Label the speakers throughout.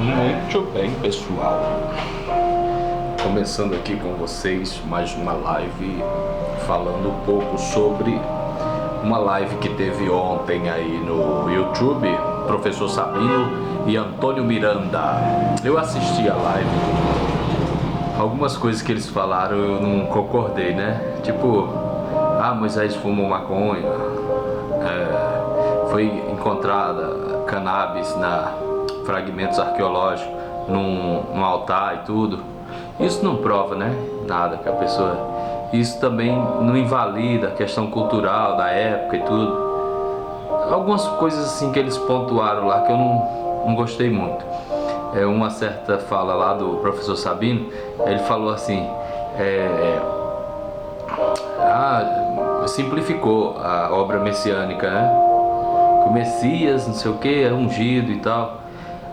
Speaker 1: Muito bem, pessoal. Começando aqui com vocês mais uma live falando um pouco sobre uma live que teve ontem aí no YouTube, Professor Sabino e Antônio Miranda. Eu assisti a live. Algumas coisas que eles falaram eu não concordei, né? Tipo, Moisés fumou maconha, foi encontrada cannabis na fragmentos arqueológicos num altar e tudo. Isso não prova, né, nada que a pessoa... Isso também não invalida a questão cultural da época e tudo. Algumas coisas assim que eles pontuaram lá que eu não gostei muito. Uma certa fala lá do professor Sabino, ele falou assim, simplificou a obra messiânica, né? Que o Messias, não sei o que, é ungido e tal.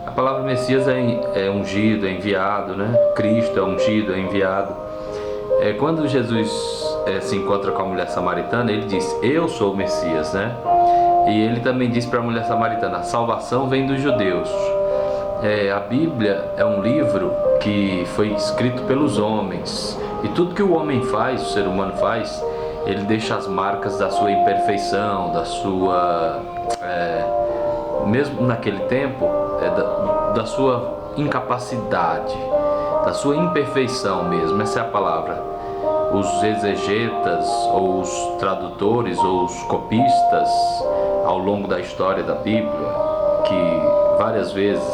Speaker 1: A palavra Messias é ungido, é enviado, né? Cristo é ungido, é enviado. Quando Jesus se encontra com a mulher samaritana, ele diz, eu sou o Messias, né? E ele também diz para a mulher samaritana, a salvação vem dos judeus. A Bíblia é um livro que foi escrito pelos homens. E tudo que o homem faz, o ser humano faz, ele deixa as marcas da sua imperfeição, da sua... mesmo naquele tempo, da sua incapacidade, da sua imperfeição mesmo, essa é a palavra. Os exegetas, ou os tradutores, ou os copistas, ao longo da história da Bíblia, que várias vezes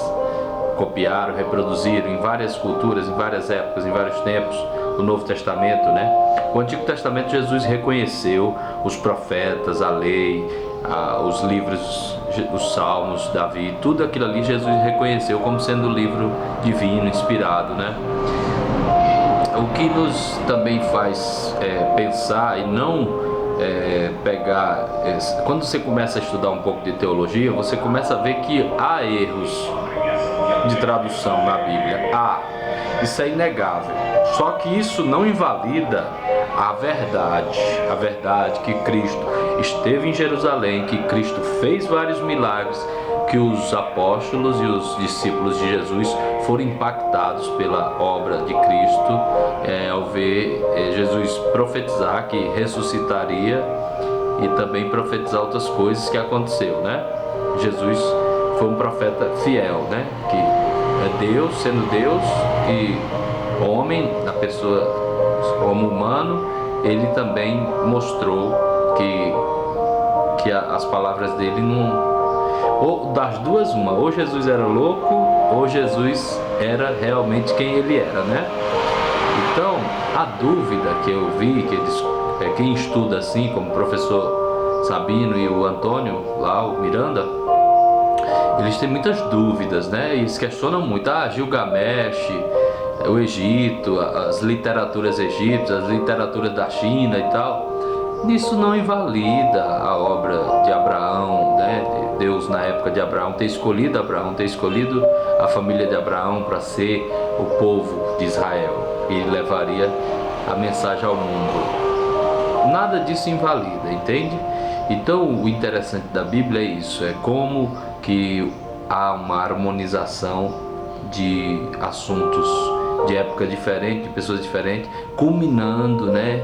Speaker 1: copiaram, reproduziram em várias culturas, em várias épocas, em vários tempos, o Novo Testamento, né? O Antigo Testamento, Jesus reconheceu os profetas, a lei, os livros, os salmos, Davi, tudo aquilo ali Jesus reconheceu como sendo livro divino, inspirado, né? O que nos também faz pensar e não pegar... Quando você começa a estudar um pouco de teologia, você começa a ver que há erros de tradução na Bíblia. Isso é inegável. Só que isso não invalida a verdade que Cristo esteve em Jerusalém, que Cristo fez vários milagres, que os apóstolos e os discípulos de Jesus foram impactados pela obra de Cristo, ao ver Jesus profetizar que ressuscitaria e também profetizar outras coisas que aconteceu, né? Jesus foi um profeta fiel, né? Que é Deus, sendo Deus e homem, na pessoa como humano, ele também mostrou que as palavras dele não... Ou das duas uma, ou Jesus era louco, ou Jesus era realmente quem ele era, né? Então, a dúvida que eu vi, que eles, quem estuda assim, como o professor Sabino e o Antônio, lá, o Miranda, eles têm muitas dúvidas, né? E eles questionam muito, Gilgamesh, o Egito, as literaturas egípcias, as literaturas da China e tal. Isso não invalida a obra de Abraão, né? Deus, na época de Abraão, ter escolhido a família de Abraão para ser o povo de Israel e levaria a mensagem ao mundo. Nada disso invalida, entende? Então, o interessante da Bíblia é isso, é como que há uma harmonização de assuntos de época diferente, de pessoas diferentes, culminando, né,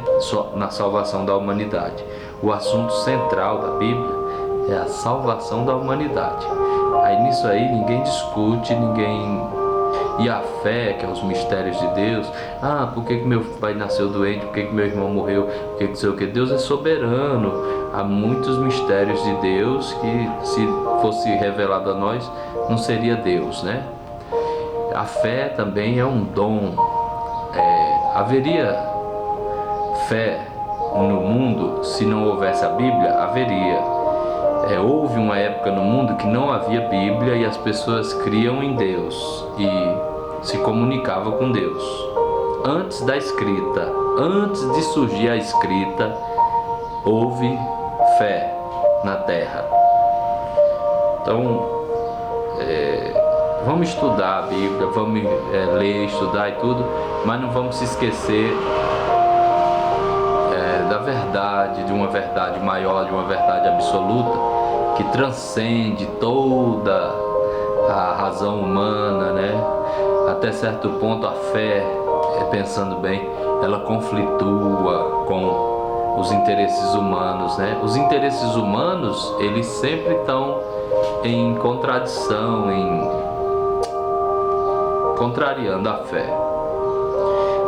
Speaker 1: na salvação da humanidade. O assunto central da Bíblia é a salvação da humanidade. Aí nisso aí ninguém discute, E a fé, que é os mistérios de Deus, por que meu pai nasceu doente, por que meu irmão morreu, por que sei o que, Deus é soberano. Há muitos mistérios de Deus que, se fosse revelado a nós, não seria Deus, né? A fé também é um dom. Haveria fé no mundo se não houvesse a Bíblia? Haveria. Houve uma época no mundo que não havia Bíblia e as pessoas criam em Deus e se comunicavam com Deus. Antes da escrita, antes de surgir a escrita, houve fé na terra. Então, vamos estudar a Bíblia, vamos ler, estudar e tudo, mas não vamos se esquecer da verdade, de uma verdade maior, de uma verdade absoluta, que transcende toda a razão humana, né? Até certo ponto a fé, pensando bem, ela conflitua com os interesses humanos, né? Os interesses humanos, eles sempre estão em contradição, contrariando a fé.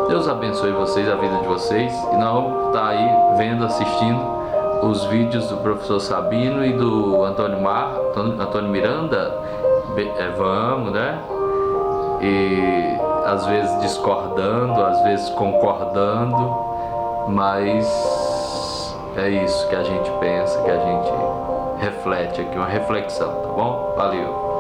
Speaker 1: Deus abençoe vocês, a vida de vocês, e nós vamos estar aí vendo, assistindo os vídeos do professor Sabino e do Antônio Miranda. Vamos, né? E às vezes discordando, às vezes concordando, mas é isso que a gente pensa, que a gente reflete aqui, uma reflexão, tá bom? Valeu!